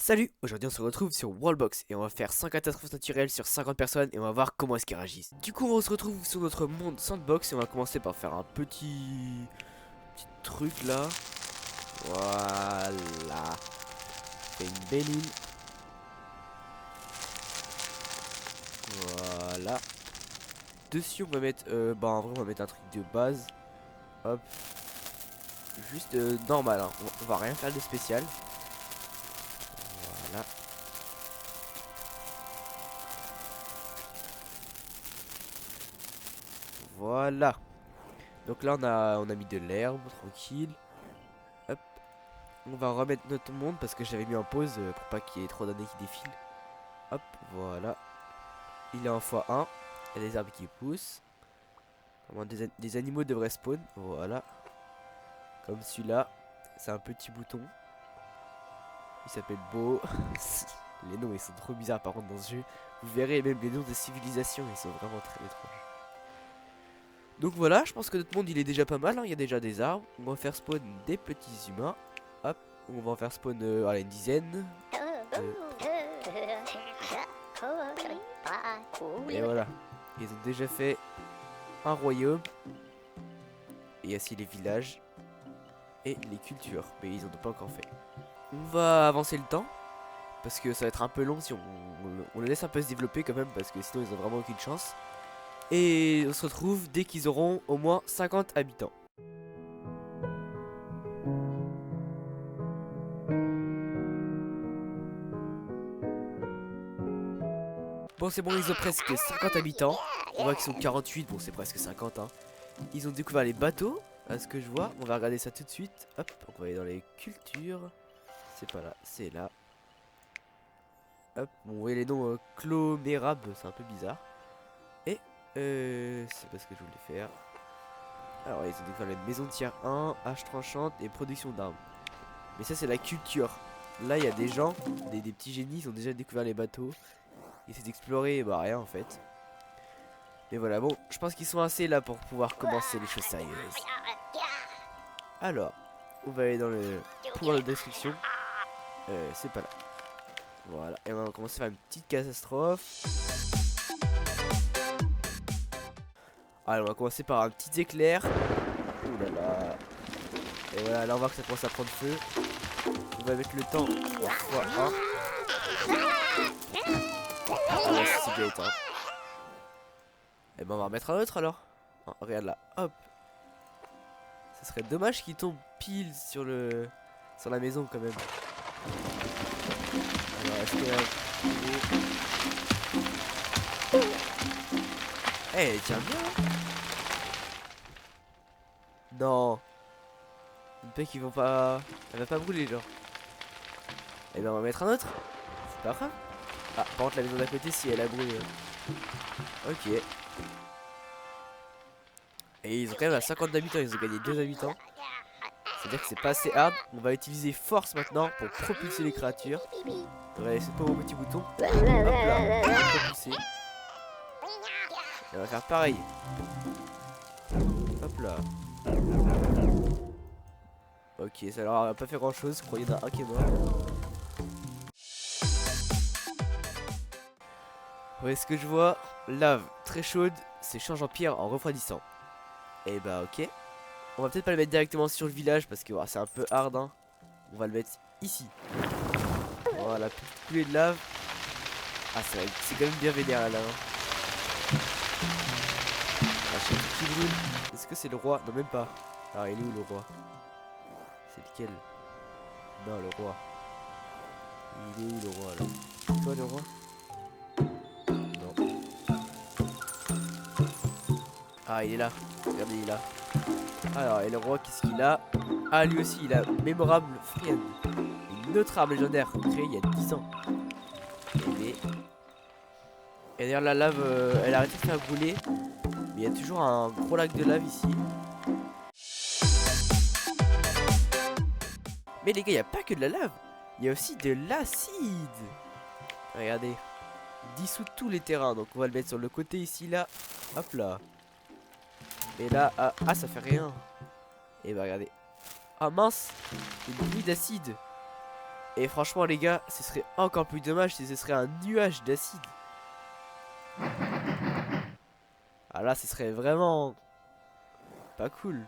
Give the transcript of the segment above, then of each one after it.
Salut, aujourd'hui on se retrouve sur Wallbox et on va faire 100 catastrophes naturelles sur 50 personnes et on va voir comment est-ce qu'ils réagissent. Du coup on se retrouve sur notre monde sandbox et on va commencer par faire un petit truc là. Voilà. C'est une belle île. Voilà. Dessus on va mettre, en vrai on va mettre un truc de base. Hop. Juste normal, hein. On va rien faire de spécial. Voilà. Voilà. Donc là on a mis de l'herbe, tranquille. Hop. On va remettre notre monde parce que j'avais mis en pause pour pas qu'il y ait trop d'années qui défilent. Hop, voilà. Il est en x1. Il y a des arbres qui poussent. Vraiment, des animaux devraient spawn. Voilà. Comme celui-là. C'est un petit bouton. Il s'appelle Beau. Les noms ils sont trop bizarres par contre dans ce jeu. Vous verrez même les noms des civilisations ils sont vraiment très étranges. Donc voilà, je pense que notre monde il est déjà pas mal, hein. Il y a déjà des arbres. On va faire spawn des petits humains. Hop, on va en faire spawn allez, une dizaine. Et voilà, ils ont déjà fait un royaume. Et il y a aussi les villages et les cultures, mais ils en ont pas encore fait. On va avancer le temps parce que ça va être un peu long si on le laisse un peu se développer quand même, parce que sinon ils ont vraiment aucune chance. Et on se retrouve dès qu'ils auront au moins 50 habitants. Bon c'est bon, ils ont presque 50 habitants. On voit qu'ils sont 48, bon c'est presque 50 hein. Ils ont découvert les bateaux, à ce que je vois. On va regarder ça tout de suite. Hop, on va aller dans les cultures. C'est pas là, c'est là. Hop, bon, vous voyez les noms Clomérab, c'est un peu bizarre. Et c'est pas ce que je voulais faire. Alors ils ont découvert les maisons de tiers 1, hache tranchante et production d'armes. Mais ça c'est la culture. Là il y a des gens, des petits génies, ils ont déjà découvert les bateaux. Ils essaient d'explorer, bah rien en fait. Mais voilà, bon, je pense qu'ils sont assez là pour pouvoir commencer les choses sérieuses. Alors, on va aller dans le pouvoir de destruction. C'est pas là. Voilà, et on va commencer par une petite catastrophe. Alors, on va commencer par un petit éclair. Ouh là là. Et voilà, là on voit que ça commence à prendre feu. On va mettre le temps en x1. Ah ouais, c'est bien éteint. Et ben on va remettre un autre alors. Oh, regarde là, hop. Ce serait dommage qu'il tombe pile sur la maison quand même. Alors est-ce que eh, tiens bien. Non. Une paix qui vont pas. Elle va pas brûler genre. Et ben on va mettre un autre. C'est pas grave. Ah, par contre la maison d'à côté si elle a brûlé. Ok. Et ils ont quand même à 50 habitants, ils ont gagné 2 habitants. C'est-à-dire que c'est pas assez hard. On va utiliser force maintenant pour propulser les créatures. On va laisser pas au petit bouton. Hop là, on va propulser. Et on va faire pareil. Hop là. Ok, ça leur a pas fait grand chose. Je crois qu'il y en a un qui est mort. Ouais, ce que je vois, lave très chaude, c'est change en pierre en refroidissant. Et bah ok. On va peut-être pas le mettre directement sur le village parce que c'est un peu hard hein. On va le mettre ici. Voilà, petite coulée de lave. Ah c'est quand même bien vénère la lave hein. Ah, je sais plus qui brûle. Est-ce que c'est le roi? Non même pas. Alors il est où le roi? C'est lequel? Non le roi. Il est où le roi là? C'est toi le roi? Non. Ah il est là. Regardez il est là. Alors et le roi qu'est-ce qu'il a? Ah lui aussi il a mémorable friend. Une autre arme légendaire créée il y a 10 ans. Et d'ailleurs la lave elle a arrêté de faire brûler. Mais il y a toujours un gros lac de lave ici. Mais les gars il n'y a pas que de la lave. Il y a aussi de l'acide. Regardez. Dissout tous les terrains. Donc on va le mettre sur le côté ici là. Hop là. Et là ah ça fait rien. Et bah regardez. Ah mince. Une pluie d'acide. Et franchement les gars, ce serait encore plus dommage si ce serait un nuage d'acide. Ah là, ce serait vraiment pas cool.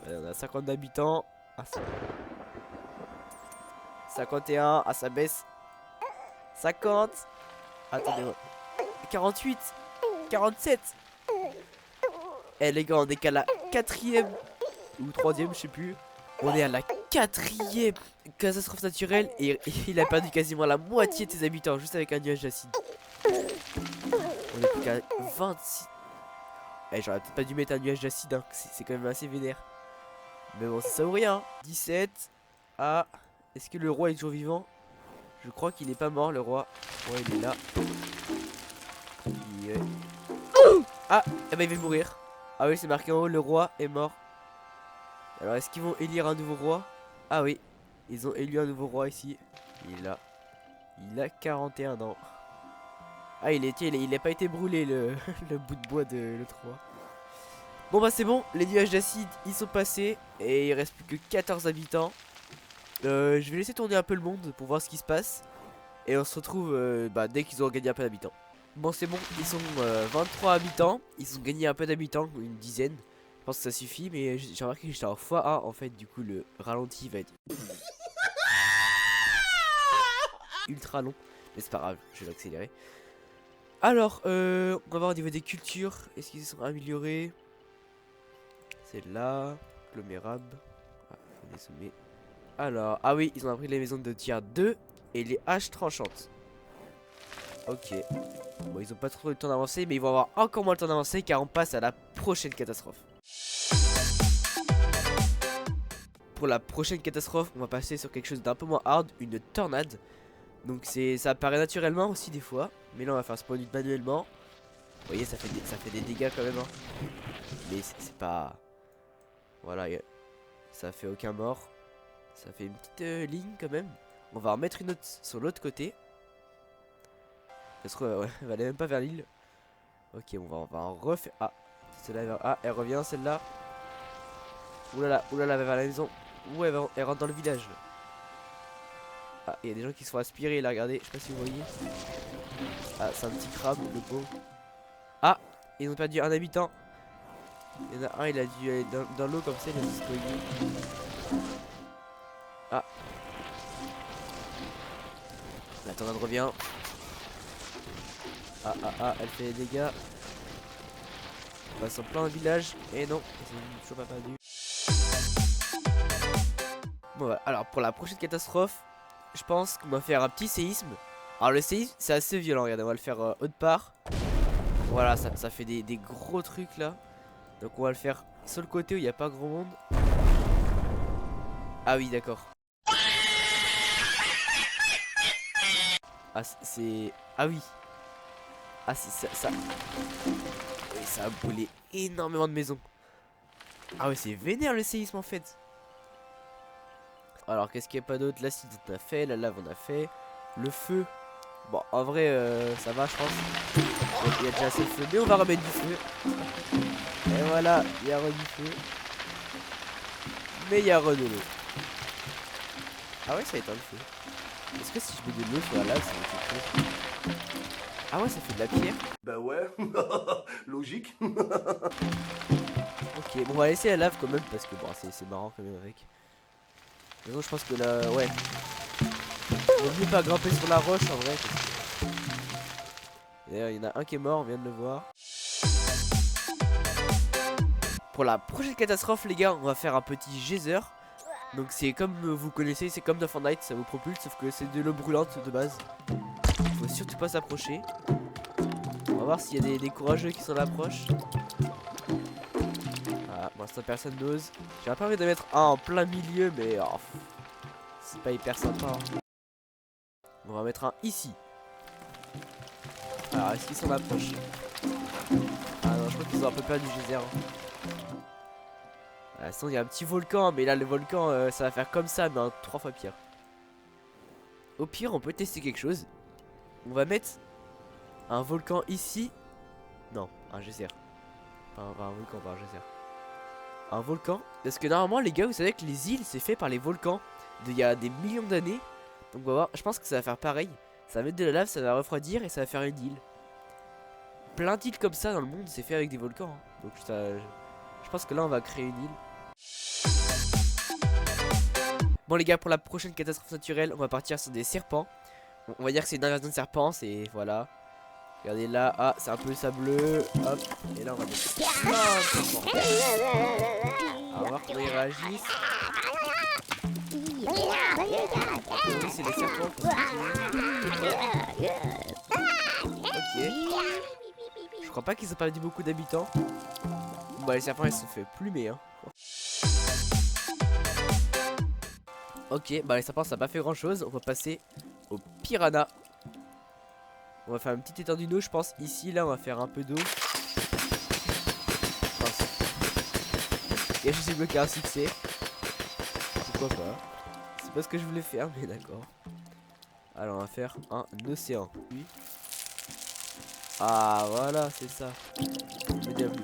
Allez, on a 50 habitants. Ah, 51. Ah, ça baisse. 50. Attendez. 48. 47. Eh les gars, on est qu'à la 4ème ou 3ème, je sais plus. On est à la 4ème catastrophe naturelle et il a perdu quasiment la moitié de ses habitants juste avec un nuage d'acide. On est plus qu'à 26. Eh, j'aurais peut-être pas dû mettre un nuage d'acide, hein. C'est quand même assez vénère. Mais bon, c'est ça ou rien. 17. Ah, est-ce que le roi est toujours vivant? Je crois qu'il est pas mort, le roi. Ouais, il est là. Ah, eh ben il va mourir. Ah oui, c'est marqué en haut, le roi est mort. Alors, est-ce qu'ils vont élire un nouveau roi? Ah oui, ils ont élu un nouveau roi ici. Il est là. Il a 41 ans. Ah, il a pas été brûlé, le, le bout de bois de l'autre roi. Bon bah c'est bon, les nuages d'acide ils sont passés et il reste plus que 14 habitants. Je vais laisser tourner un peu le monde pour voir ce qui se passe. Et on se retrouve dès qu'ils auront gagné un peu d'habitants. Bon c'est bon, ils sont 23 habitants. Ils ont gagné un peu d'habitants, une dizaine. Je pense que ça suffit, mais j'ai remarqué que j'étais en x1 en fait. Du coup le ralenti va être ultra long. Mais c'est pas grave, je vais l'accélérer. Alors, on va voir au niveau des cultures. Est-ce qu'ils se sont améliorés? C'est là, agglomérable. Ah, faut dézoomer. Alors, ah oui, ils ont appris les maisons de tiers 2 et les haches tranchantes. Ok. Bon, ils ont pas trop le temps d'avancer, mais ils vont avoir encore moins le temps d'avancer car on passe à la prochaine catastrophe. Pour la prochaine catastrophe, on va passer sur quelque chose d'un peu moins hard, une tornade. Donc ça apparaît naturellement aussi des fois, mais là on va faire spawn manuellement. Vous voyez, ça fait des dégâts quand même, hein. Mais c'est pas... Voilà, ça fait aucun mort. Ça fait une petite ligne quand même. On va en mettre une autre sur l'autre côté. Ça se trouve, ouais, elle va aller même pas vers l'île. Ok, on va en refaire. Ah, celle-là, ah, elle revient celle-là. Oulala, oulala, elle va vers la maison. Ouh, elle rentre dans le village. Ah, il y a des gens qui se font aspirer là, regardez, je sais pas si vous voyez. Ah, c'est un petit crabe, le pauvre. Ah, ils ont perdu un habitant. Il y en a un, il a dû aller dans l'eau comme ça, il a dû se noyer. Ah. La tornade revient. Ah, ah, ah, elle fait des dégâts. On passe en plein village. Et non, ils sont toujours pas perdus. Bon, voilà. Alors, pour la prochaine catastrophe, je pense qu'on va faire un petit séisme. Alors, le séisme, c'est assez violent. Regardez, on va le faire autre part. Voilà, ça fait des gros trucs là. Donc, on va le faire sur le côté où il n'y a pas grand monde. Ah oui, d'accord. Ah, c'est... Ah oui. Ah, c'est ça. Oui, ça a brûlé énormément de maisons. Ah ouais, c'est vénère le séisme en fait. Alors, qu'est-ce qu'il n'y a pas d'autre? L'acide, on a fait. La lave, on a fait. Le feu. Bon, en vrai, ça va, je pense. Il y a déjà assez de feu, mais on va remettre du feu. Et voilà, il y a du feu. Mais il y a de l'eau. Ah ouais, ça éteint le feu. Est-ce que si je mets de l'eau sur la lave, ça va faire quelque chose? Ah ouais, ça fait de la pierre. Bah ouais, logique. Ok, bon, on va laisser la lave quand même parce que bon, c'est marrant quand même avec. Mais non, je pense que là, ouais. Vaut mieux pas grimper sur la roche en vrai. D'ailleurs, il y en a un qui est mort, on vient de le voir. Pour la prochaine catastrophe, les gars, on va faire un petit geyser. Donc c'est comme vous connaissez, c'est comme dans Fortnite, ça vous propulse, sauf que c'est de l'eau brûlante de base. Faut surtout pas s'approcher. On va voir s'il y a des courageux qui s'en approchent. Ah, pour l'instant personne n'ose. J'aurais pas envie de mettre un en plein milieu, mais oh, c'est pas hyper sympa. Hein. On va mettre un ici. Alors est-ce qu'ils s'en approchent? Ah non, je crois qu'ils ont un peu peur du geyser. Hein. Ah, sinon il y a un petit volcan, mais là le volcan ça va faire comme ça, mais en 3 fois pire. Au pire, on peut tester quelque chose. On va mettre un volcan ici. Non, un geyser. Pas un volcan, pas un geyser. Un volcan. Parce que normalement, les gars, vous savez que les îles, c'est fait par les volcans d'il y a des millions d'années. Donc on va voir, je pense que ça va faire pareil. Ça va mettre de la lave, ça va refroidir et ça va faire une île. Plein d'îles comme ça dans le monde, c'est fait avec des volcans. Hein. Donc je pense que là on va créer une île. Bon les gars, pour la prochaine catastrophe naturelle, on va partir sur des serpents. On va dire que c'est une inversion de serpent, c'est voilà. Regardez là, ah c'est un peu sableux, hop. Et là on va mettre plein de serpents. On va voir comment ils réagissent. Oui, c'est les serpents. Ok. Je crois pas qu'ils ont perdu beaucoup d'habitants. Bon, les serpents ils se sont fait plumer hein. Ok, bah les serpents ça n'a pas fait grand chose. On va passer aux piranhas. On va faire une petite étendue d'eau je pense. Ici là on va faire un peu d'eau. Et je suis bloqué un succès. Pourquoi pas. C'est pas ce que je voulais faire mais d'accord. Alors on va faire un océan. Oui. Ah voilà c'est ça.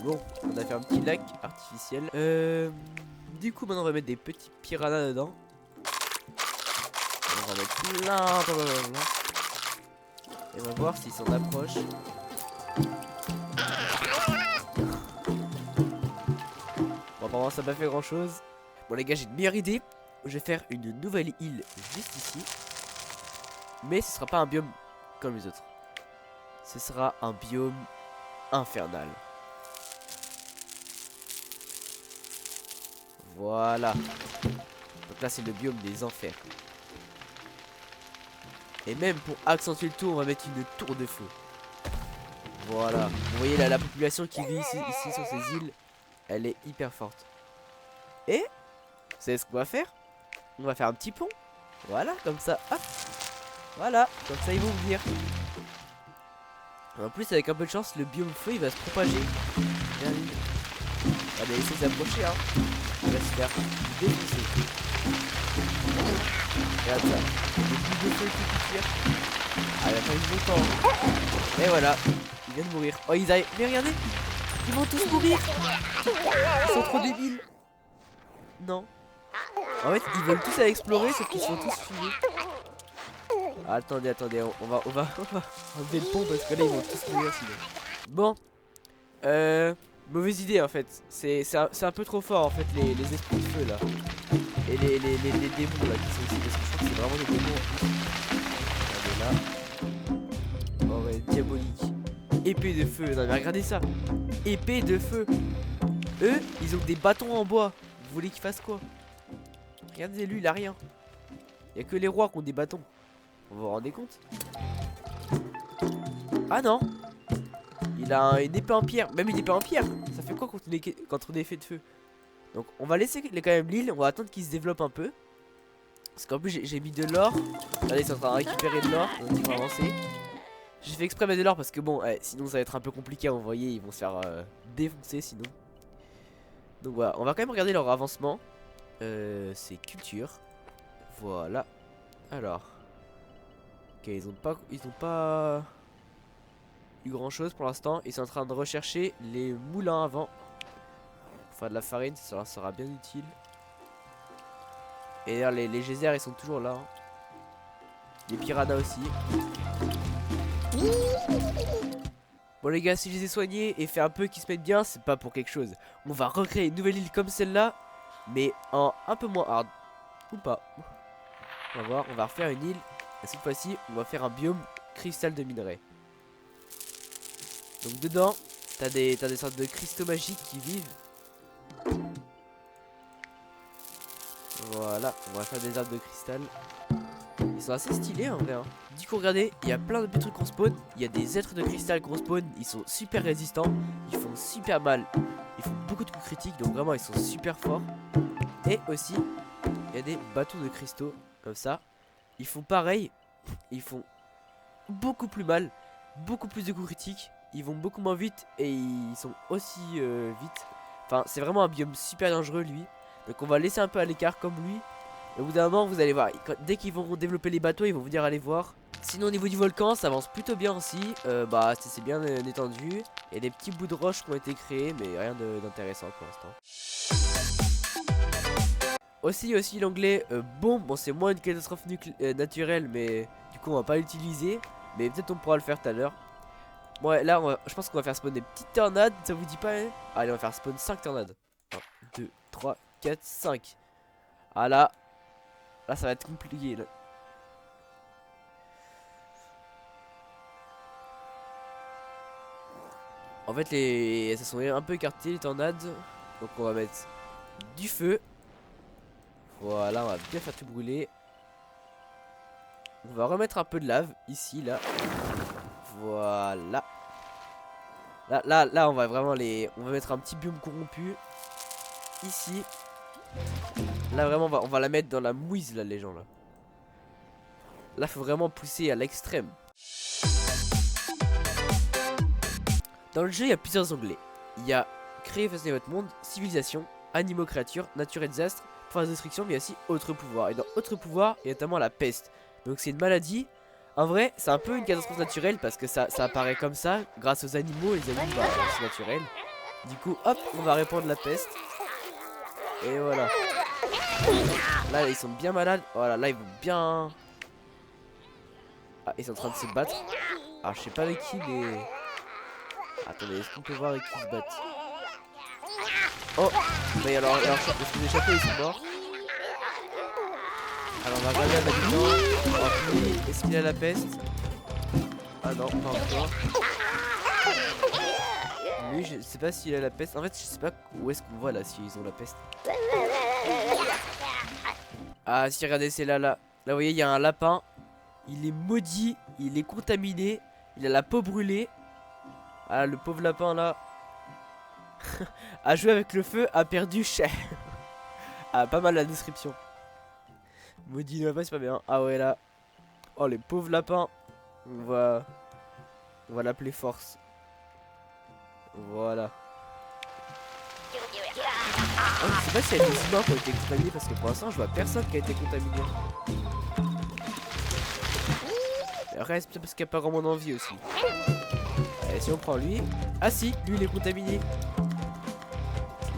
Bon, on a fait un petit lac artificiel. Du coup maintenant on va mettre des petits piranhas dedans. On va mettre plein. Et on va voir s'ils s'en approchent. Bon apparemment ça n'a pas fait grand chose. Bon les gars j'ai une meilleure idée. Je vais faire une nouvelle île juste ici. Mais ce sera pas un biome comme les autres. Ce sera un biome infernal. Voilà. Donc là c'est le biome des enfers. Et même pour accentuer le tout, on va mettre une tour de feu. Voilà. Vous voyez là la population qui vit ici sur ces îles, elle est hyper forte. Et vous savez ce qu'on va faire? On va faire un petit pont. Voilà, comme ça. Hop. Voilà, comme ça ils vont venir. En plus avec un peu de chance, le biome feu il va se propager. Regardez. On va laisser s'approcher hein. Il va se faire défoncer. Regarde ça. Le bout de feu qui tire. Ah il a pas eu longtemps. Et voilà. Il vient de mourir. Oh ils arrivent. Mais regardez. Ils vont tous mourir. Ils sont trop débiles. Non. En fait ils veulent tous aller explorer sauf qu'ils sont tous finis. Attendez, on va enlever le pont parce que là ils vont tous mourir sinon. Bon, mauvaise idée en fait. C'est un peu trop fort en fait les esprits de feu là. Et les démons là qui sont ici parce que je crois que c'est vraiment des démons en plus. Regardez là. Oh ouais, diabolique. Épée de feu, non mais regardez ça. Épée de feu. Eux, ils ont des bâtons en bois. Vous voulez qu'ils fassent quoi? Regardez lui, il a rien. Il y a que les rois qui ont des bâtons. Vous vous rendez compte? Ah non. Il a une épée en pierre. Même une épée en pierre. Ça fait quoi contre des effets de feu? Donc on va laisser quand même l'île. On va attendre qu'il se développe un peu. Parce qu'en plus j'ai mis de l'or. Regardez, c'est en train de récupérer de l'or. Donc ils vont avancer. J'ai fait exprès de mettre de l'or parce que bon, sinon ça va être un peu compliqué à envoyer. Ils vont se faire défoncer sinon. Donc voilà, on va quand même regarder leur avancement. C'est culture. Voilà. Alors. Ok, ils ont pas eu grand chose pour l'instant. Ils sont en train de rechercher les moulins avant. Pour faire de la farine, ça leur sera bien utile. Et d'ailleurs, les geysers ils sont toujours là. Hein. Les piranhas aussi. Bon les gars, si je les ai soignés et fait un peu qu'ils se mettent bien, c'est pas pour quelque chose. On va recréer une nouvelle île comme celle-là, mais en un peu moins hard. Ou pas. On va voir, on va refaire une île. Et cette fois-ci, on va faire un biome cristal de minerai. Donc dedans, t'as des sortes de cristaux magiques qui vivent. Voilà, on va faire des arbres de cristal. Ils sont assez stylés en vrai. Hein. Du coup, regardez, il y a plein de petits trucs qu'on spawn. Il y a des êtres de cristal qu'on spawn. Ils sont super résistants. Ils font super mal. Ils font beaucoup de coups critiques. Donc vraiment, ils sont super forts. Et aussi, il y a des bateaux de cristaux comme ça. Ils font pareil. Ils font beaucoup plus mal. Beaucoup plus de coups critiques. Ils vont beaucoup moins vite. Et ils sont aussi vite. Enfin, c'est vraiment un biome super dangereux lui. Donc on va laisser un peu à l'écart comme lui. Et au bout d'un moment vous allez voir, dès qu'ils vont développer les bateaux ils vont venir aller voir. Sinon au niveau du volcan ça avance plutôt bien aussi. Bah c'est bien étendu. Il y a des petits bouts de roche qui ont été créés mais rien d'intéressant pour l'instant. aussi l'onglet bombe. Bon, c'est moins une catastrophe naturelle, mais du coup, on va pas l'utiliser. Mais peut-être on pourra le faire tout à l'heure. Bon, ouais, là, je pense qu'on va faire spawn des petites tornades. Ça vous dit pas, hein? Allez, on va faire spawn 5 tornades. 1, 2, 3, 4, 5. Ah là, ça va être compliqué. Là. En fait, ça sont un peu écartés les tornades. Donc, on va mettre du feu. Voilà, on va bien faire tout brûler. On va remettre un peu de lave ici, là. Voilà. Là, on va vraiment on va mettre un petit biome corrompu ici. Là, vraiment, on va la mettre dans la mouise, là, les gens, là. Là, faut vraiment pousser à l'extrême. Dans le jeu, il y a plusieurs onglets. Il y a créer et façonner votre monde, civilisation, animaux, créatures, nature et désastre, pouvoir de destruction, mais aussi autres pouvoirs. Et dans autres pouvoirs, il y a notamment la peste. Donc c'est une maladie. En vrai, c'est un peu une catastrophe naturelle parce que ça apparaît comme ça grâce aux animaux. Les animaux, bah, c'est naturel. Du coup, hop, on va répandre la peste. Et voilà. Là, ils sont bien malades. Voilà, là, ils vont bien... Ah, ils sont en train de se battre. Alors, je sais pas avec qui, mais... Attendez, est-ce qu'on peut voir avec qui ils se battent? Oh, mais alors est-ce que les échappés, ils sont morts? Alors, on va regarder un habitant. Oh, lui, est-ce qu'il a la peste? Ah non, pas encore. Lui, je sais pas s'il a la peste. En fait, je sais pas où est-ce qu'on voit là s'ils ont la peste. Ah, si, regardez, c'est là. Là, vous voyez, il y a un lapin. Il est maudit, il est contaminé. Il a la peau brûlée. Ah, le pauvre lapin là. A joué avec le feu, a perdu cher. Ah, pas mal la description. Maudit lapin, c'est pas bien. Ah ouais, là. Oh, les pauvres lapins. On va l'appeler Force. Voilà. Oh, je sais pas s'il y a des humains qui ont été contaminés parce que pour l'instant je vois personne qui a été contaminé. Reste peut-être parce qu'il n'y a pas grand monde en vie aussi. Et si on prend lui. Ah si, lui il est contaminé.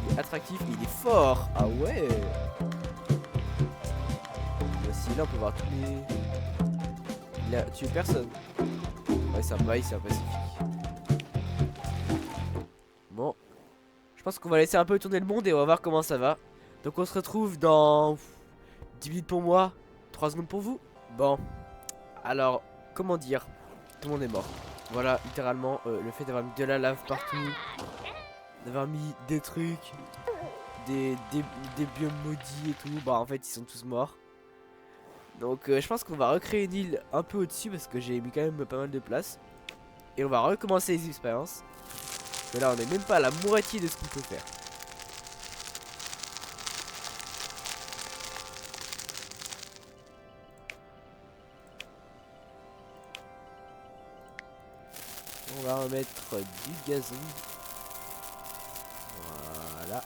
Il est attractif, il est fort. Ah ouais. Voici là on peut voir tous les... Il a tué personne. Ouais, c'est un bail, c'est un pacifique. Bon. Je pense qu'on va laisser un peu tourner le monde et on va voir comment ça va. Donc on se retrouve dans 10 minutes pour moi, 3 secondes pour vous. Bon. Alors, comment dire? Tout le monde est mort. Voilà, littéralement, le fait d'avoir mis de la lave partout, d'avoir mis des trucs, des biomes maudits et tout, bah en fait ils sont tous morts. Donc je pense qu'on va recréer une île un peu au-dessus parce que j'ai mis quand même pas mal de place. Et on va recommencer les expériences. Mais là on est même pas à la moitié de ce qu'on peut faire. On va remettre du gazon. Voilà.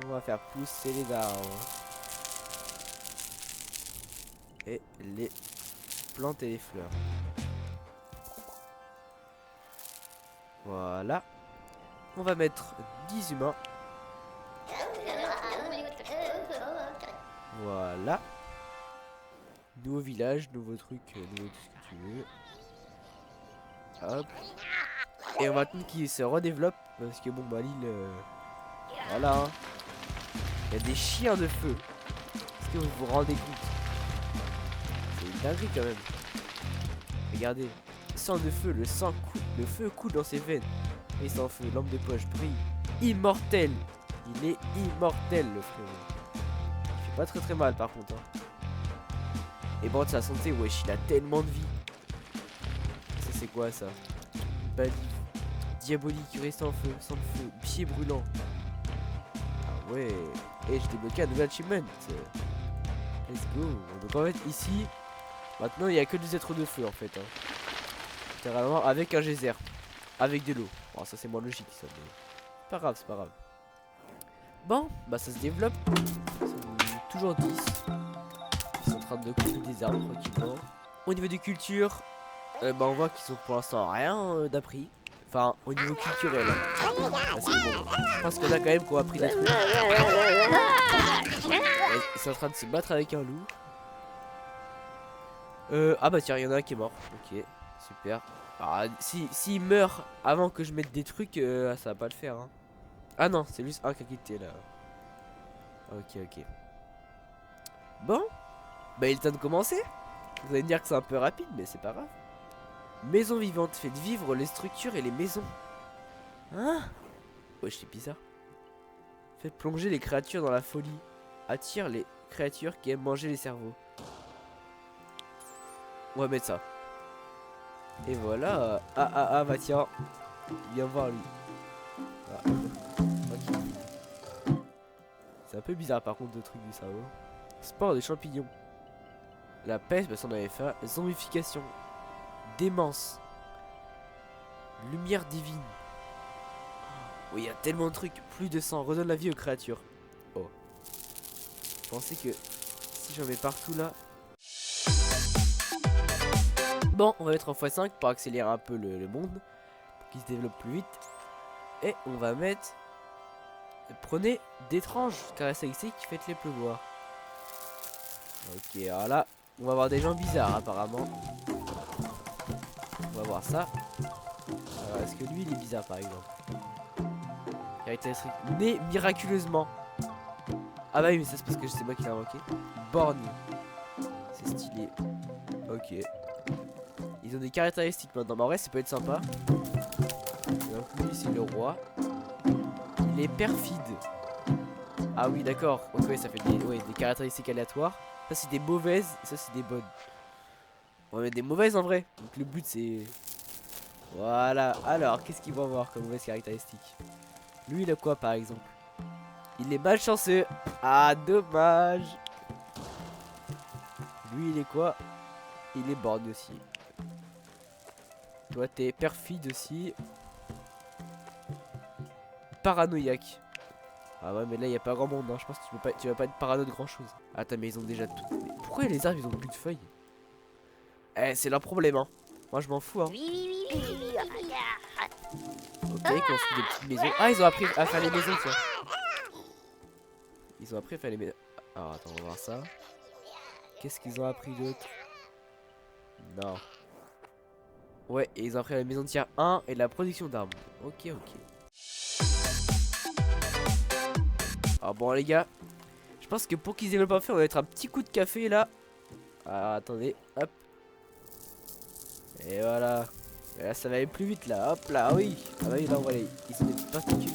On va faire pousser les arbres. Et les plantes et les fleurs. Voilà. On va mettre 10 humains. Voilà. Nouveau village, nouveau truc, nouveau tout ce que tu veux. Hop. Et on va attendre qu'il se redéveloppe. Parce que bon bah l'île... voilà. Hein. Il y a des chiens de feu. Est-ce que vous vous rendez compte? C'est une dinguerie quand même. Regardez. Sang de feu, le feu coule dans ses veines. Et sans feu, lampe de poche brille. Immortel. Il est immortel le frérot. Il fait pas très mal par contre. Hein. Et bon de sa santé, wesh, il a tellement de vie. Ça c'est quoi ça? Balive. Diabolique, reste en feu, sans feu, pied brûlant. Ah ouais. Et j'ai débloqué un nouvel achievement. Let's go. Donc en fait ici, maintenant il n'y a que des êtres de feu en fait. Hein. Littéralement avec un geyser. Avec de l'eau. Bon ça c'est moins logique ça. Mais... c'est pas grave, c'est pas grave. Bon, bah ça se développe. C'est toujours 10. Ils sont en train de couper des arbres tranquillement. Au niveau des cultures, bah on voit qu'ils sont pour l'instant rien d'appris. Enfin, au niveau culturel. Parce que bon, je pense qu'on a quand même qu'on a appris des trucs. Ils sont en train de se battre avec un loup. Ah bah tiens, il y en a un qui est mort. Ok, super. Ah, s'il meurt avant que je mette des trucs, ça va pas le faire. Hein. Ah non, c'est juste un qui a quitté là. Ok, ok. Bon, bah il est temps de commencer. Vous allez me dire que c'est un peu rapide, mais c'est pas grave. Maison vivante, faites vivre les structures et les maisons. Hein? Ouais, c'est bizarre. Faites plonger les créatures dans la folie. Attire les créatures qui aiment manger les cerveaux. On va mettre ça. Et voilà. Ah bah tiens. Viens voir lui. Ah. Ok. C'est un peu bizarre par contre de truc du cerveau. Sport des champignons. La peste, bah ça on avait fait. Zombification. Démence. Lumière divine. Oui, il y a tellement de trucs. Plus de sang. Redonne la vie aux créatures. Oh. Je pensais que si j'en mets partout là. Bon, on va mettre en x5 pour accélérer un peu le monde. Pour qu'il se développe plus vite. Et on va mettre. Prenez d'étranges caractéristiques, faites-les pleuvoir. Ok, alors là, on va avoir des gens bizarres apparemment. On va voir ça. Alors, est-ce que lui il est bizarre par exemple? Caractéristique. Né miraculeusement. Ah bah oui, mais ça c'est parce que c'est moi qui l'ai invoqué. Borgne. C'est stylé. Ok. Ils ont des caractéristiques maintenant. Mais en vrai, ça peut être sympa. Donc lui, c'est le roi. Il est perfide. Ah oui, d'accord. Ok, ça fait des caractéristiques aléatoires. Ça, c'est des mauvaises. Et ça, c'est des bonnes. On va mettre des mauvaises en vrai. Donc le but, c'est... Voilà. Alors, qu'est-ce qu'ils vont avoir comme mauvaises caractéristiques? Lui, il a quoi, par exemple? Il est malchanceux. Ah, dommage. Lui, il est quoi? Il est borgne aussi. Toi, t'es perfide aussi. Paranoïaque. Ah ouais, mais là, il n'y a pas grand monde. Hein. Je pense que tu vas pas être parano de grand chose. Attends, mais ils ont déjà tout. Mais pourquoi les arbres, ils ont plus de feuilles? Eh, c'est leur problème, hein. Moi, je m'en fous, hein. Ok, construit des petites maisons. Ah, ils ont appris à faire les maisons, tiens. Ils ont appris à faire les maisons. Alors, attends, on va voir ça. Qu'est-ce qu'ils ont appris d'autre? Non. Ouais, et ils ont appris à la maison de tiers 1 et la production d'armes. Ok, ok. Alors bon les gars, je pense que pour qu'ils aient le pas fait, on va mettre un petit coup de café là. Alors attendez, hop. Et voilà. Et là ça va aller plus vite là, hop là, oui. Ah bah oui, là on va aller. Ils sont des petites particules.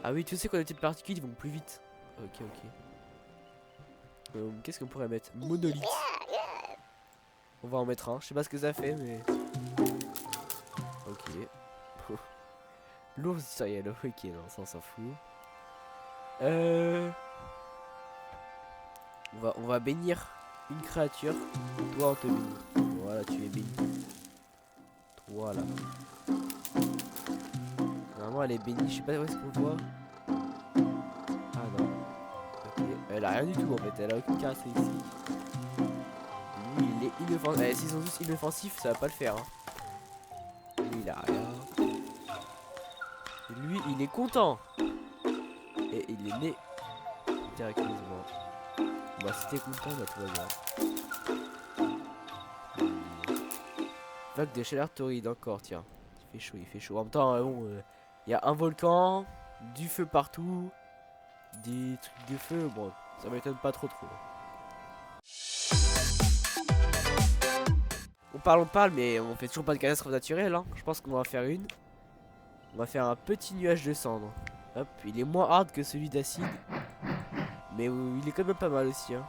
Ah oui, tu sais quoi, les petites particules ils vont plus vite. Ok, ok. Qu'est-ce qu'on pourrait mettre? Monolithe. On va en mettre un. Je sais pas ce que ça fait, mais. Ok. L'ours serial. Ok, non, ça on s'en fout. On va bénir une créature. Toi, on te bénit. Voilà, tu es béni. Voilà. Normalement, elle est bénie. Je sais pas où est-ce qu'on voit. Ah non. Ok. Elle a rien du tout en fait. Elle a aucune caractéristique. Lui, il est inoffensif. Eh, s'ils sont tous inoffensifs, ça va pas le faire. Hein. Lui, il a rien. Et lui, il est content. Et il est né miraculeusement. Bah, si t'es content, bah tout va bien. Vague de chaleur torride encore, tiens. Il fait chaud, il fait chaud. En même temps, bon, y a un volcan, du feu partout, des trucs de feu. Bon, ça m'étonne pas trop. On parle, mais on fait toujours pas de catastrophe naturelle. Hein. Je pense qu'on va faire une. On va faire un petit nuage de cendres. Hop, il est moins hard que celui d'acide. Mais il est quand même pas mal aussi. Hein.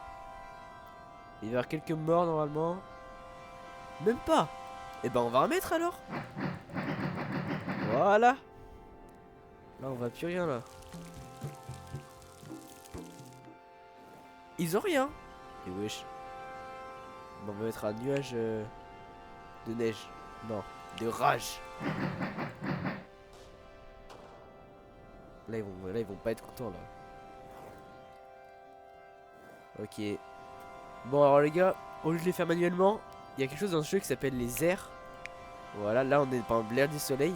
Il va y avoir quelques morts normalement. Même pas. Et ben on va remettre alors. Voilà. Là on va plus rien là. Ils ont rien. Et wesh. Bon, on va mettre un nuage de neige. Non, de rage. Là ils vont pas être contents là. Ok. Bon alors les gars, au lieu de les faire manuellement, il y a quelque chose dans ce jeu qui s'appelle les airs. Voilà, là on est par l'ère du soleil.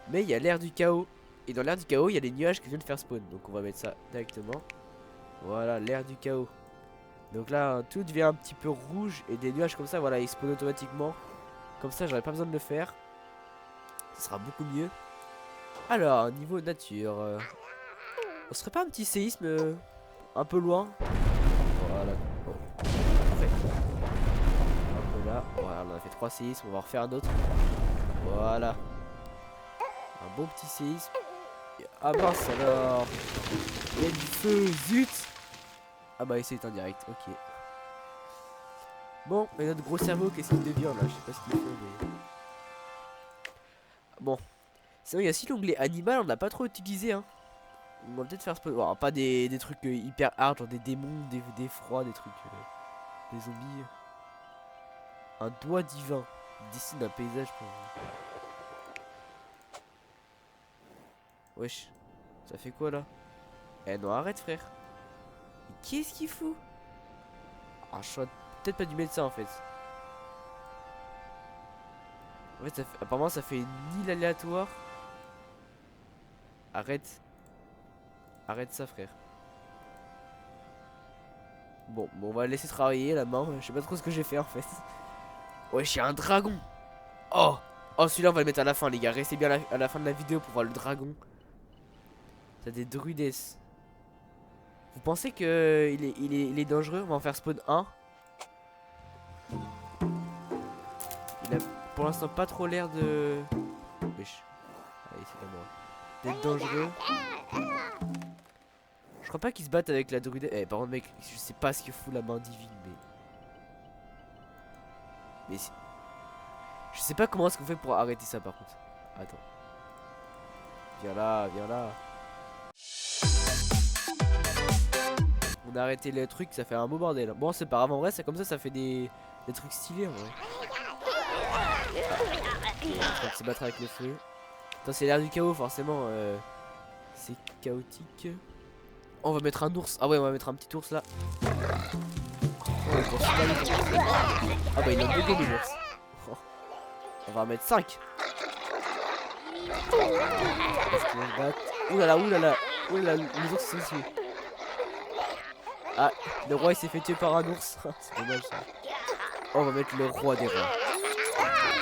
Mais il y a l'air du chaos. Et dans l'air du chaos, il y a des nuages qui viennent de faire spawn. Donc on va mettre ça directement. Voilà, l'air du chaos. Donc là, tout devient un petit peu rouge. Et des nuages comme ça, voilà, ils spawnent automatiquement. Comme ça, j'aurais pas besoin de le faire. Ce sera beaucoup mieux. Alors, niveau nature. On serait pas un petit séisme un peu loin? Voilà. Bon. Parfait. Un peu là. Voilà, on a fait 3 séismes. On va en refaire un autre. Voilà. Un bon petit séisme. Ah mince alors. Il y a du feu, zut. Ah bah c'est en direct, ok. Bon, et notre gros cerveau, qu'est-ce qu'il devient là? Je sais pas ce qu'il fait, mais... Bon. Sinon, il y a aussi l'onglet animal, on l'a pas trop utilisé, hein. On va peut-être faire spawn. Bon, pas des trucs hyper hard, genre des démons, des froids, des trucs... des zombies. Un doigt divin. Il dessine un paysage pour vous. Wesh. Ça fait quoi là? Eh non, arrête frère. Mais qu'est-ce qu'il fout? Ah, je suis peut-être pas du médecin en fait. En fait, apparemment ça fait une île aléatoire. Arrête. Arrête ça frère. Bon, on va laisser travailler la main. Je sais pas trop ce que j'ai fait en fait. Wesh, il y a un dragon. Oh. Oh, celui-là on va le mettre à la fin les gars. Restez bien à la fin de la vidéo pour voir le dragon. T'as des druides. Vous pensez que il est dangereux? On va en faire spawn 1. Il a pour l'instant pas trop l'air de... Wesh. Allez, c'est à moi. D'être dangereux. Je crois pas qu'ils se battent avec la druide. Eh, par contre mec, je sais pas ce que fout la main divine, mais je sais pas comment est-ce qu'on fait pour arrêter ça par contre. Attends. Viens là, viens là. On a arrêté les trucs, ça fait un beau bordel. Bon, c'est pas grave, en vrai, c'est comme ça fait des trucs stylés en vrai. On est en train de se battre avec le feu. Attends, c'est l'air du chaos, forcément. C'est chaotique. On va mettre un ours. Ah ouais, on va mettre un petit ours là. Ah bah, il a beaucoup l'ours. On va en mettre 5. Oulala, oulala. Oulala, les ours sont dessus. Ah, le roi il s'est fait tuer par un ours. C'est dommage ça. On va mettre le roi des rois.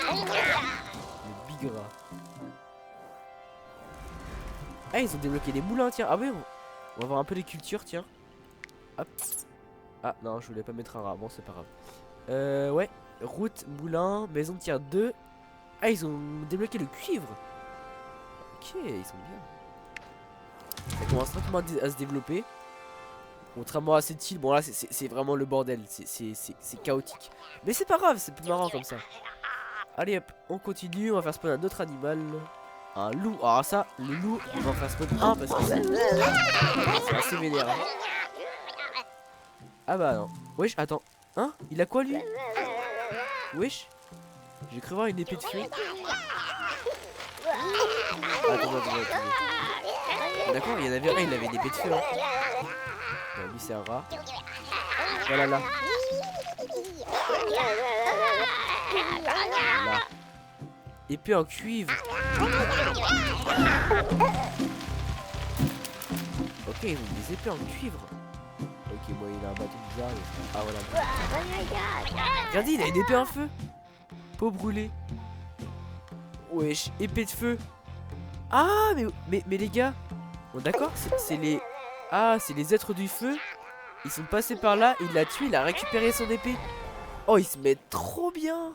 Le bigra. Ah, ils ont débloqué des moulins, tiens. Ah oui, on va voir un peu les cultures, tiens. Hop. Ah non, je voulais pas mettre un rat. Bon, c'est pas grave. Ouais. Route, moulin, maison de tir 2. Ah, ils ont débloqué le cuivre. Ok, ils sont bien. Ça commence tranquillement à se développer. Contrairement à cette île, bon là c'est vraiment le bordel, c'est chaotique. Mais c'est pas grave, c'est plus marrant comme ça. Allez hop, on continue, on va faire spawn un autre animal. Un loup, alors ça, le loup, on va en faire spawn un parce que c'est assez vénère. Hein. Ah bah non, wesh, attends, hein, il a quoi lui? Wesh, j'ai cru voir une épée de feu. Attends. D'accord, il y en avait un, il avait une épée de feu. Hein. Bon, lui c'est un rat. Voilà là. Là. Épée en cuivre. Ok, ils ont des épées en cuivre. Ok, moi il a un bâton bizarre. Ah voilà. Regardez, il a une épée en feu. Peau brûlée. Wesh, épée de feu. Ah, mais les gars. Bon, d'accord, c'est les... Ah, c'est les êtres du feu. Ils sont passés par là, il l'a tué, il a récupéré son épée. Oh, il se met trop bien.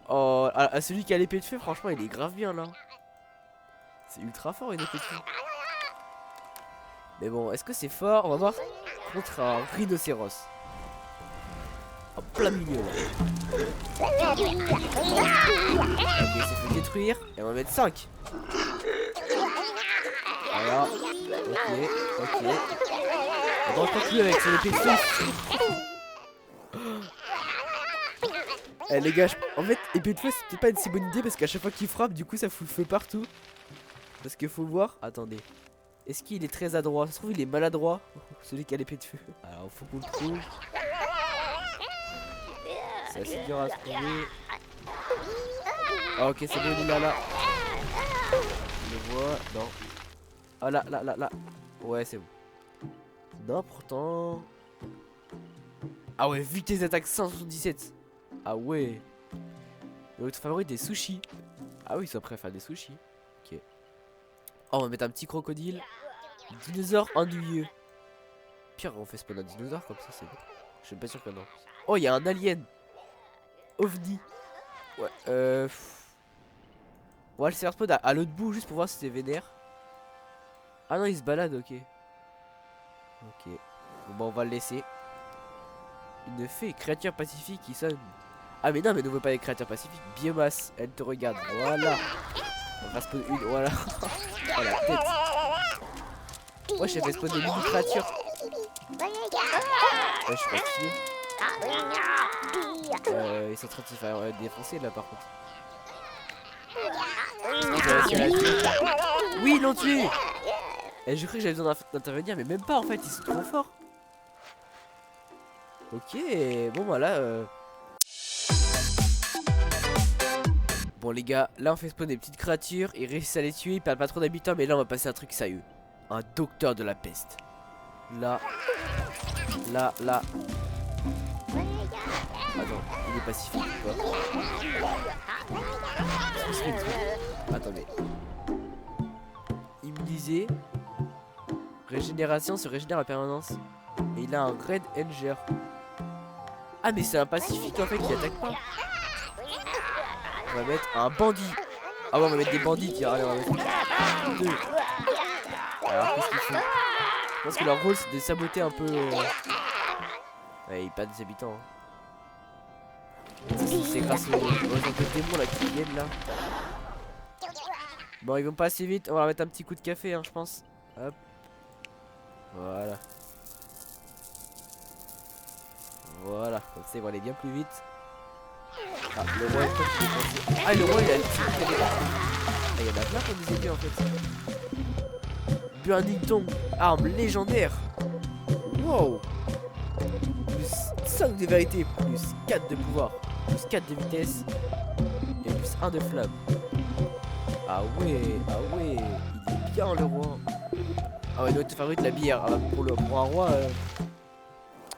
Oh, à celui qui a l'épée de feu, franchement, il est grave bien là. C'est ultra fort une épée de feu. Mais bon, est-ce que c'est fort? On va voir contre un rhinocéros. En plein milieu là. Ok, il s'est fait détruire. Et on va mettre 5. Voilà. Ok. On va continuer avec son épée de feu. Eh les gars, en fait, épée de feu c'était pas une si bonne idée parce qu'à chaque fois qu'il frappe, du coup ça fout le feu partout. Parce qu'il faut voir. Attendez. Est-ce qu'il est très adroit? Ça se trouve, il est maladroit. Celui qui a l'épée de feu. Alors, faut qu'on le trouve. C'est assez dur à trouver. Ah, ok, c'est bon, il est là. le vois. Non. Ah là, là, là, là. Ouais, c'est bon. Non, pourtant. Ah ouais, vu tes attaques 177. Ah ouais. Votre favori des sushis. Ah oui, ils sont prêts à faire des sushis. Ok. Oh, on va mettre un petit crocodile. Dinosaure ennuyeux. Pire, on fait spawn un dinosaure comme ça, c'est bon. Je suis pas sûr que non. Oh, il y a un alien. OVNI. Ouais, on va le faire spawn à l'autre bout juste pour voir si c'est vénère. Ah non, il se balade, ok. Ok. Bon, bah, on va le laisser. Une fée, créature pacifique qui sonne. Ah, mais non, mais ne veux pas les créatures pacifiques. Biomasse, elle te regarde. Voilà. On va spawn une, voilà. Oh la tête. Moi, j'ai fait spawn des mini créatures. Ouais, je suis fatigué. Ils sont en train de se faire défoncer là par contre. Oui, ils l'ont tué. Et je crois que j'avais besoin d'intervenir, mais même pas en fait, ils sont trop forts. Ok, bon voilà. Bon les gars, là on fait spawn des petites créatures, ils réussissent à les tuer, ils perdent pas trop d'habitants, mais là on va passer à un truc sérieux. Un docteur de la peste. Là. Là, là. Attends, il est pacifique ou quoi? Attendez. Immunisé. Régénération se régénère à permanence. Et il a un Red Anger. Ah mais c'est un pacifique en fait qui attaque pas. On va mettre un bandit. Ah ouais, on va mettre des bandits, tiens, allez, on va mettre 2. Alors qu'est-ce qu'ils font? Je pense que leur rôle c'est de saboter un peu. Ouais, ils perdent des habitants. Hein. C'est grâce aux gens de démons là qui viennent là. Bon, ils vont pas assez vite. On va leur mettre un petit coup de café, hein, je pense. Hop. Voilà. Voilà. Comme ça, ils vont aller bien plus vite. Ah, le roi est pas. Ah, le roi il a. Ah, il y en a plein comme des épées en fait. Burning Tongue, arme légendaire. Wow. Plus 5 de vérité, plus 4 de pouvoir, plus 4 de vitesse et plus 1 de flamme. Ah ouais, il est bien le roi. Ah ouais, notre favorite la bière. Ah, pour un roi,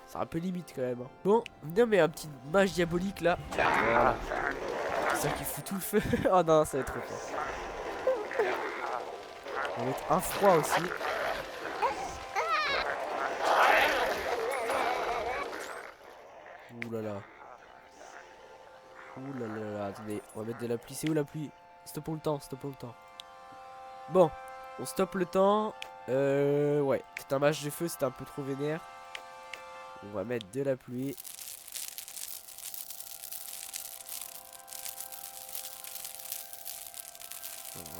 c'est un peu limite quand même. Hein. Bon, venez on met un petit mage diabolique là. Voilà. C'est ça qui fout tout le feu. Oh non, ça va être trop fort. On va mettre un froid aussi. Ouh là là. Ouh là là là. Attendez, on va mettre de la pluie. C'est où la pluie? Stoppons le temps, stoppons le temps. Bon, on stoppe le temps. Ouais, c'est un match de feu, c'était un peu trop vénère. On va mettre de la pluie.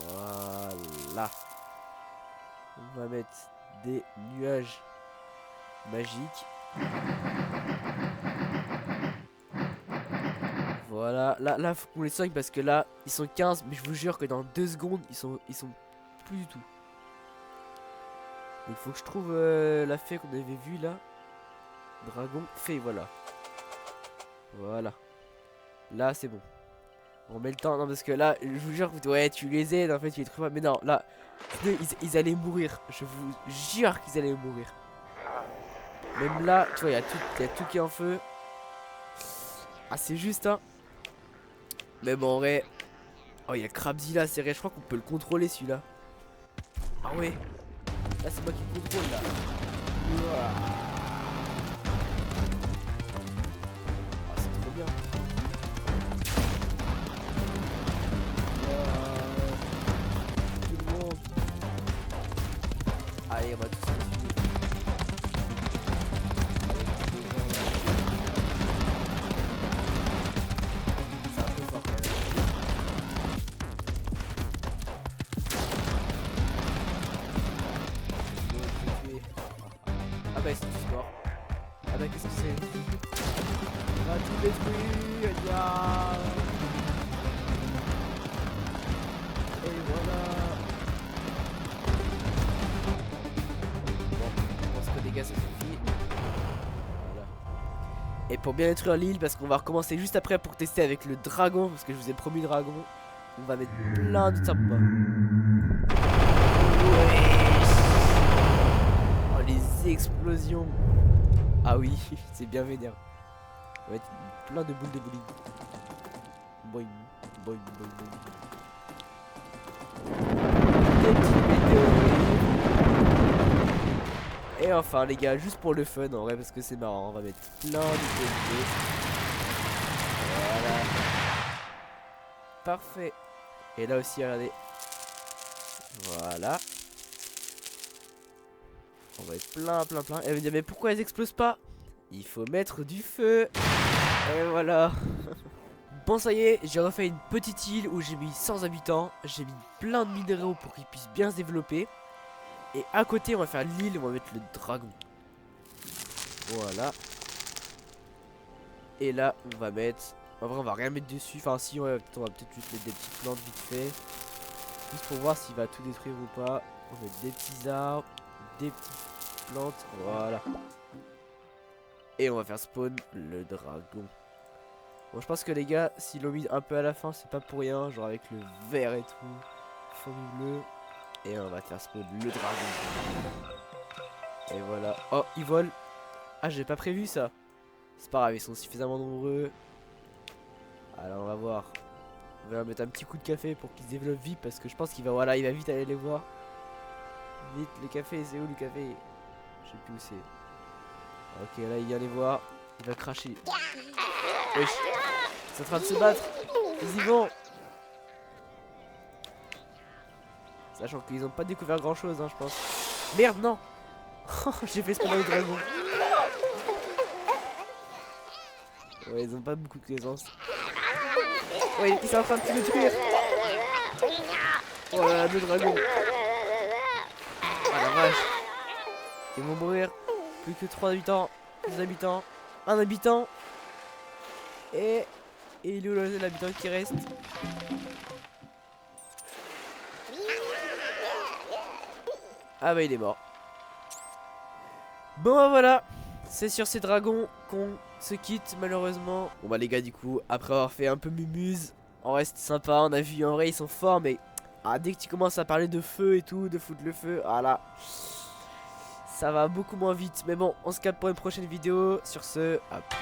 Voilà. On va mettre des nuages magiques. Voilà, là faut qu'on les soigne parce que là ils sont 15, mais je vous jure que dans 2 secondes ils sont plus du tout. Il faut que je trouve la fée qu'on avait vue là. Dragon, fée, voilà. Voilà. Là c'est bon. On met le temps, non parce que là je vous jure, ouais tu les aides en fait, tu les trouves pas. Mais non, là ils allaient mourir. Je vous jure qu'ils allaient mourir. Même là, tu vois, il y a tout qui est en feu. Ah c'est juste hein. Mais bon en vrai. Oh il y a Crabzilla, c'est vrai, je crois qu'on peut le contrôler celui-là. Ah ouais. Là c'est moi qui le contrôle là. Ouah. Ah c'est trop bien. Tout le monde. Allez on va tous se tuer. C'est un peu fort quand même. Ah bah ils sont tous morts. Ah bah qu'est-ce que c'est? On va tout détruire. Ya. Et voilà. Bon, je pense que les gars ça suffit. Voilà. Et pour bien détruire l'île, parce qu'on va recommencer juste après pour tester avec le dragon, parce que je vous ai promis le dragon. On va mettre plein de sympas. petite explosion. Ah oui, c'est bien vénère. On va mettre plein de boules de bowling. Boing, boing, boing, boing. Des petites météorites. Et enfin les gars, juste pour le fun en vrai parce que c'est marrant, on va mettre plein de PNG. Voilà. Parfait. Et là aussi regardez. Voilà. On va mettre plein. Et elle me dit mais pourquoi elles explosent pas? Il faut mettre du feu. Et voilà. Bon ça y est, j'ai refait une petite île où j'ai mis 100 habitants. J'ai mis plein de minéraux pour qu'ils puissent bien se développer. Et à côté on va faire l'île où on va mettre le dragon. Voilà. Et là on va mettre... En vrai on va rien mettre dessus. Enfin si on va peut-être juste mettre des petites plantes vite fait. Juste pour voir s'il va tout détruire ou pas. On va mettre des petits arbres. Des petites plantes. Voilà. Et on va faire spawn le dragon. Bon je pense que les gars s'ils l'ont mis un peu à la fin c'est pas pour rien. Genre avec le vert et tout. Fourmi bleu. Et on va faire spawn le dragon. Et voilà. Oh ils volent. Ah j'ai pas prévu ça. C'est pas grave ils sont suffisamment nombreux. Alors on va voir. On va leur mettre un petit coup de café pour qu'ils se développent vite. Parce que je pense qu'il va voilà il va vite aller les voir. Vite le café c'est où le café? Je sais plus où c'est. Ok là il vient les voir. Il va cracher. Wesh. Ils sont en train de se battre. Ils y vont. Sachant qu'ils ont pas découvert grand chose hein, je pense. Merde non. J'ai fait spawn le dragon. Ouais ils ont pas beaucoup de connaissances. Ouais ils sont en train de se détruire. Oh là là deux dragons. Ah la vache. Ils vont mourir. Plus que 3 habitants. 2 habitants. 1 habitant. Et il est où l'habitant qui reste? Ah bah il est mort. Bon bah voilà. C'est sur ces dragons qu'on se quitte malheureusement. Bon bah les gars du coup après avoir fait un peu mumuse, en vrai c'était sympa, on a vu en vrai ils sont forts mais dès que tu commences à parler de feu et tout, de foutre le feu, voilà. Ça va beaucoup moins vite. Mais bon on se capte pour une prochaine vidéo. Sur ce, hop.